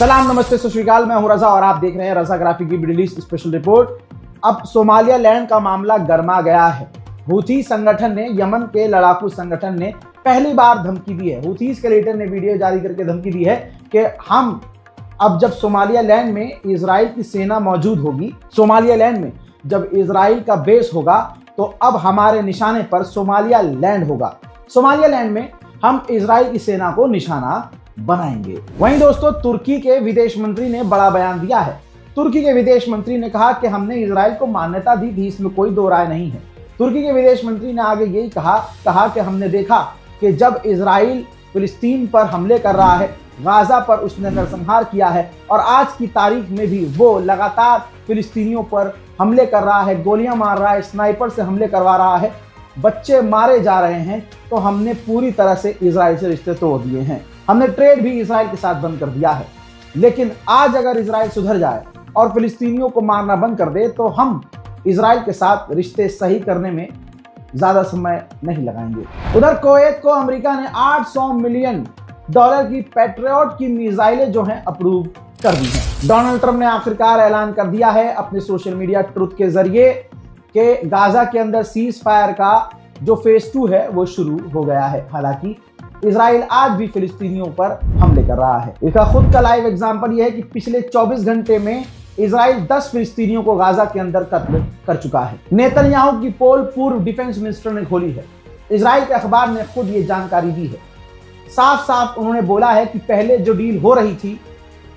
सलाम, नमस्ते, सत श्री अकाल। मैं हूं रजा और आप देख रहे हैं रजा ग्राफिक की मिडिल ईस्ट स्पेशल रिपोर्ट। अब सोमालियालैंड का मामला गर्मा गया है। हूथी संगठन ने, यमन के लड़ाकू संगठन ने पहली बार धमकी दी है। हूथीज के लीडर ने वीडियो जारी करके धमकी दी है कि हम अब जब सोमालियालैंड में इजराइल की सेना मौजूद होगी, सोमालियालैंड में जब इजराइल का बेस होगा, तो अब हमारे निशाने पर सोमालियालैंड होगा। सोमालियालैंड में हम इजराइल की सेना को निशाना बनाएंगे। वहीं दोस्तों, तुर्की के विदेश मंत्री ने बड़ा बयान दिया है। तुर्की के विदेश मंत्री ने कहा कि हमने इजराइल को मान्यता दी थी, इसमें कोई दो राय नहीं है। तुर्की के विदेश मंत्री ने आगे यही कहा कि हमने देखा कि जब इजराइल फिलिस्तीन पर हमले कर रहा है, गाजा पर उसने नरसंहार किया है और आज की तारीख में भी वो लगातार फिलिस्तीनियों पर हमले कर रहा है, गोलियां मार रहा है, स्नाइपर से हमले करवा रहा है, बच्चे मारे जा रहे हैं, तो हमने पूरी तरह से इजराइल से रिश्ते तोड़ दिए हैं। हमने ट्रेड भी इजराइल के साथ बंद कर दिया है। लेकिन आज अगर इजराइल सुधर जाए और फिलिस्तीनियों को मारना बंद कर दे, तो हम इजराइल के साथ रिश्ते सही करने में ज्यादा समय नहीं लगाएंगे। उधर कुवैत को अमेरिका ने $800 मिलियन की पैट्रियट की मिसाइलें जो हैं अप्रूव कर दी हैं। डोनाल्ड ट्रंप ने आखिरकार ऐलान कर दिया है अपने सोशल मीडिया ट्रुथ के जरिए कि गाजा के अंदर सीज फायर का जो फेज 2 है वो शुरू हो गया है। हालांकि इजराइल आज भी फिलिस्तीनियों पर हमले कर रहा है। इसका खुद का लाइव एग्जांपल यह है कि पिछले 24 घंटे में इजराइल 10 फिलिस्तीनियों को गाजा के अंदर कत्ल कर चुका है। नेतन्याहू की पोल पूर्व डिफेंस मिनिस्टर ने खोली है। इजराइल के अखबार ने खुद ये जानकारी दी है। साफ साफ उन्होंने बोला है कि पहले जो डील हो रही थी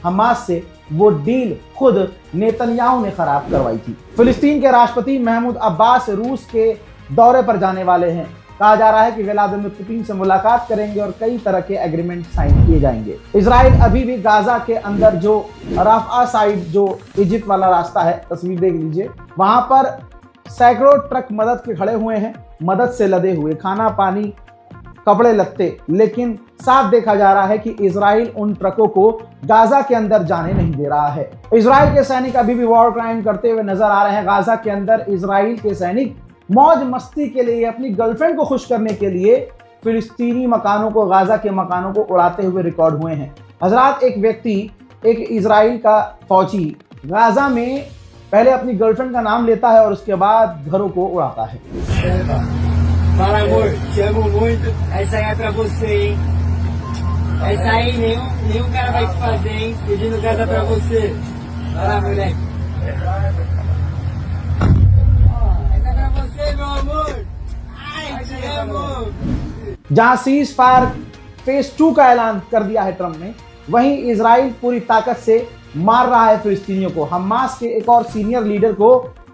हमास से, वो डील खुद नेतन्याहू ने खराब करवाई थी। फिलिस्तीन के राष्ट्रपति महमूद अब्बास रूस के दौरे पर जाने वाले हैं। कहा जा रहा है कि व्लादिमीर पुतिन से मुलाकात करेंगे और कई तरह के एग्रीमेंट साइन किए जाएंगे। इजराइल अभी भी गाजा के अंदर जो राफा साइड, जो इजिप्ट वाला रास्ता है, तस्वीर देख लीजिए, वहां पर सैकड़ों ट्रक मदद के खड़े हुए हैं, मदद से लदे हुए, खाना पानी कपड़े लत्ते। लेकिन साफ देखा जा रहा है कि इजराइल उन ट्रकों को गाजा के अंदर जाने नहीं दे रहा है। इजराइल के सैनिक अभी भी वॉर क्राइम करते हुए नजर आ रहे हैं। गाजा के अंदर इजराइल के सैनिक मौज मस्ती के लिए, अपनी गर्लफ्रेंड को खुश करने के लिए फिलिस्तीनी मकानों को, गाजा के मकानों को उड़ाते हुए रिकॉर्ड हुए हैं। हजरात, एक व्यक्ति, एक इजराइल का फौजी गाजा में पहले अपनी गर्लफ्रेंड का नाम लेता है और उसके बाद घरों को उड़ाता है। Fala, amor, te amo muito. Essa aí é pra você, hein? Essa aí nenhum cara vai te fazer, hein? Pedindo casa pra você. Vai lá, moleque. Essa é pra você, meu amor. Ai, te amo. जहां cease fire phase 2 का ऐलान कर दिया है Trump ने, वहीं Israel पूरी ताकत से मार रहा है फिलिस्तीनियों को। हमास के एक और सीनियर लीडर को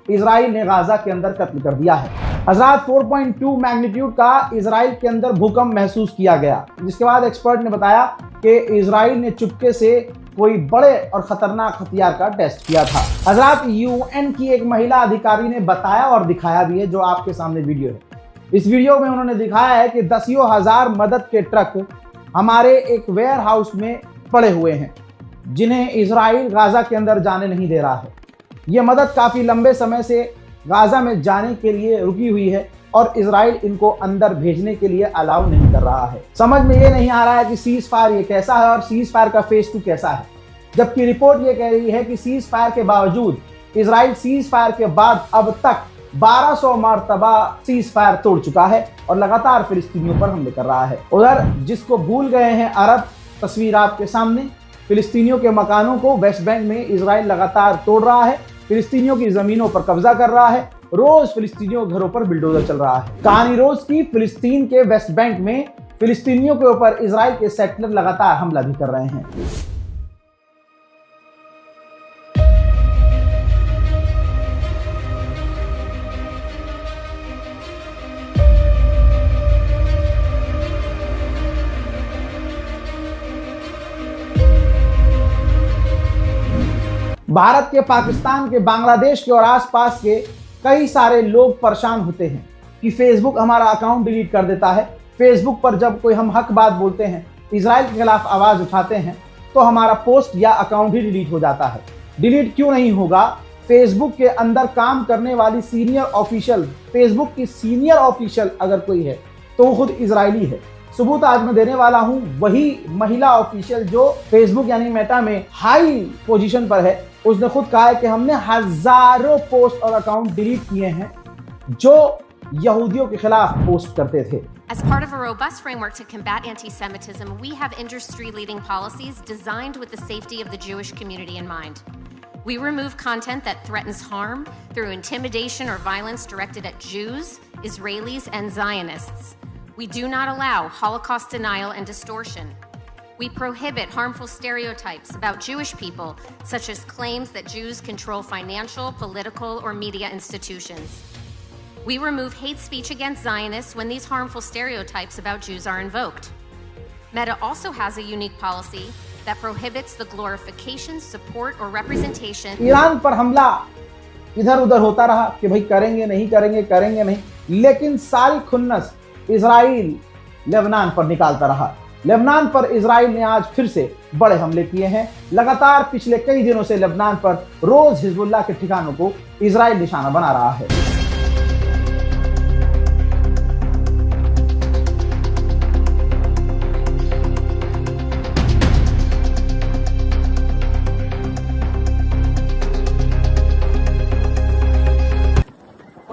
इजराइल ने गाजा के अंदर कत्ल कर दिया है। हजरात, 4.2 मैग्नीट्यूड का इजराइल के अंदर भूकंप महसूस किया गया, जिसके बाद एक्सपर्ट ने बताया कि इजराइल ने चुपके से कोई बड़े और खतरनाक हथियार का टेस्ट किया था। हजरात, यूएन की एक महिला अधिकारी ने बताया और दिखाया भी है, जो आपके सामने वीडियो है। इस वीडियो में उन्होंने दिखाया है कि 10,000 मदद के ट्रक हमारे एक वेयर हाउस में पड़े हुए हैं, जिन्हें इजराइल गाजा के अंदर जाने नहीं दे रहा है। ये मदद काफी लंबे समय से गाजा में जाने के लिए रुकी हुई है और इजराइल इनको अंदर भेजने के लिए अलाउ नहीं कर रहा है। समझ में ये नहीं आ रहा है कि सीज फायर ये कैसा है और सीज फायर का फेज 2 कैसा है, जबकि रिपोर्ट ये कह रही है कि सीज फायर के बावजूद इजराइल सीज फायर के बाद अब तक 1200 मरतबा सीज फायर तोड़ चुका है और लगातार फिलिस्तीनियों पर हमले कर रहा है। उधर जिसको भूल गए हैं अरब, तस्वीर आपके सामने, फिलिस्तीनियों के मकानों को वेस्ट बैंक में इजराइल लगातार तोड़ रहा है, फिलिस्तीनियों की जमीनों पर कब्जा कर रहा है, रोज फिलिस्तीनियों के घरों पर बिल्डोजर चल रहा है। कहानी रोज की, फिलिस्तीन के वेस्ट बैंक में फिलिस्तीनियों के ऊपर इजराइल के सेटलर लगातार हमला भी कर रहे हैं। भारत के, पाकिस्तान के, बांग्लादेश के और आसपास के कई सारे लोग परेशान होते हैं कि फेसबुक हमारा अकाउंट डिलीट कर देता है। फेसबुक पर जब कोई हम हक बात बोलते हैं, इजराइल के खिलाफ आवाज उठाते हैं, तो हमारा पोस्ट या अकाउंट ही डिलीट हो जाता है। डिलीट क्यों नहीं होगा? फेसबुक के अंदर काम करने वाली सीनियर ऑफिशियल, फेसबुक की सीनियर ऑफिशियल अगर कोई है तो वो खुद इजरायली है। सबूत आज मैं देने वाला हूं। वही महिला ऑफिशियल जो फेसबुक यानी मेटा में हाई पोजीशन पर है, उसने खुद कहा है कि हमने हजारों पोस्ट और अकाउंट डिलीट किए हैं जो यहूदियों के खिलाफ पोस्ट करते थे। As part of a robust framework to combat anti-Semitism, we have industry-leading policies designed with the safety of the Jewish community in mind. We remove content that threatens harm through intimidation or violence directed at Jews, Israelis, and Zionists. We do not allow Holocaust denial and distortion. We prohibit harmful stereotypes about Jewish people, such as claims that Jews control financial, political, or media institutions. We remove hate speech against Zionists when these harmful stereotypes about Jews are invoked. Meta also has a unique policy that prohibits the glorification, support, or representation. Iran पर हमला इधर उधर होता रहा कि भाई करेंगे नहीं, लेकिन सारी खुन्नस इजराइल लेबनान पर निकालता रहा। लेबनान पर इजराइल ने आज फिर से बड़े हमले किए हैं। लगातार पिछले कई दिनों से लेबनान पर रोज हिजबुल्लाह के ठिकानों को इजराइल निशाना बना रहा है।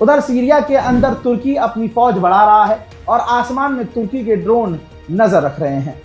उधर सीरिया के अंदर तुर्की अपनी फौज बढ़ा रहा है और आसमान में तुर्की के ड्रोन नजर रख रहे हैं।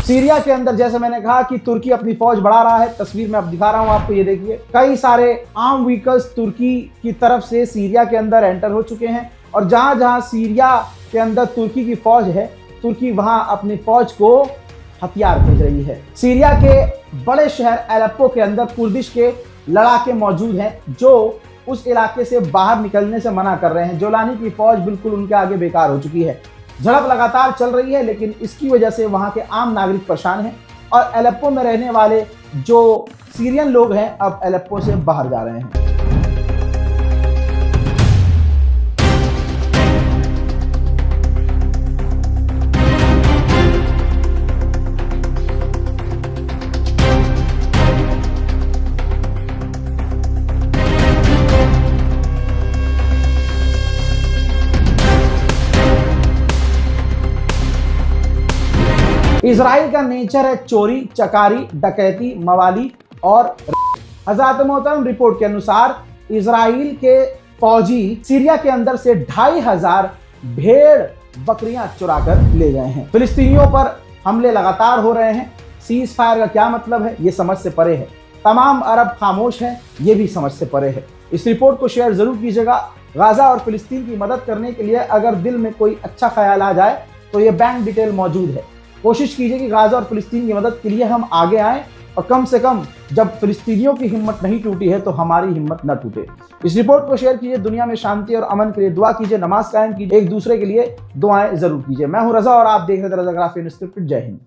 सीरिया के अंदर जैसे मैंने कहा कि तुर्की अपनी फौज बढ़ा रहा है। तस्वीर में अब दिखा रहा हूं आपको, ये देखिए कई सारे आर्म व्हीकल्स तुर्की की तरफ से सीरिया के अंदर एंटर हो चुके हैं और जहां जहां सीरिया के अंदर तुर्की की फौज है, तुर्की वहां अपनी फौज को हथियार भेज रही है। सीरिया के बड़े शहर एलेप्पो के अंदर कुर्दिश के लड़ाके मौजूद हैं जो उस इलाके से बाहर निकलने से मना कर रहे हैं। जोलानी की फौज बिल्कुल उनके आगे बेकार हो चुकी है। झड़प लगातार चल रही है, लेकिन इसकी वजह से वहां के आम नागरिक परेशान हैं और एलेप्पो में रहने वाले जो सीरियन लोग हैं अब एलेप्पो से बाहर जा रहे हैं। इजराइल का नेचर है चोरी, चकारी, डकैती, मवाली और हज़रत मोहतरम रिपोर्ट के अनुसार इजराइल के फौजी सीरिया के अंदर से 2500 भेड़ बकरियां चुराकर ले गए हैं। फिलिस्तीनियों पर हमले लगातार हो रहे हैं। सीज फायर का क्या मतलब है, ये समझ से परे है। तमाम अरब खामोश हैं, ये भी समझ से परे है। इस रिपोर्ट को शेयर जरूर कीजिएगा। गाजा और फिलिस्तीन की मदद करने के लिए अगर दिल में कोई अच्छा ख्याल आ जाए तो ये बैंक डिटेल मौजूद है। कोशिश कीजिए कि गाजा और फिलिस्तीन की मदद के लिए हम आगे आएं और कम से कम जब फिलिस्तीनियों की हिम्मत नहीं टूटी है तो हमारी हिम्मत न टूटे। इस रिपोर्ट को शेयर कीजिए, दुनिया में शांति और अमन के लिए दुआ कीजिए, नमाज कायम कीजिए, एक दूसरे के लिए दुआएं जरूर कीजिए। मैं हूं रजा और आप देख रहे थे रजाग्राफी अनस्क्रिप्टेड। जय हिंद।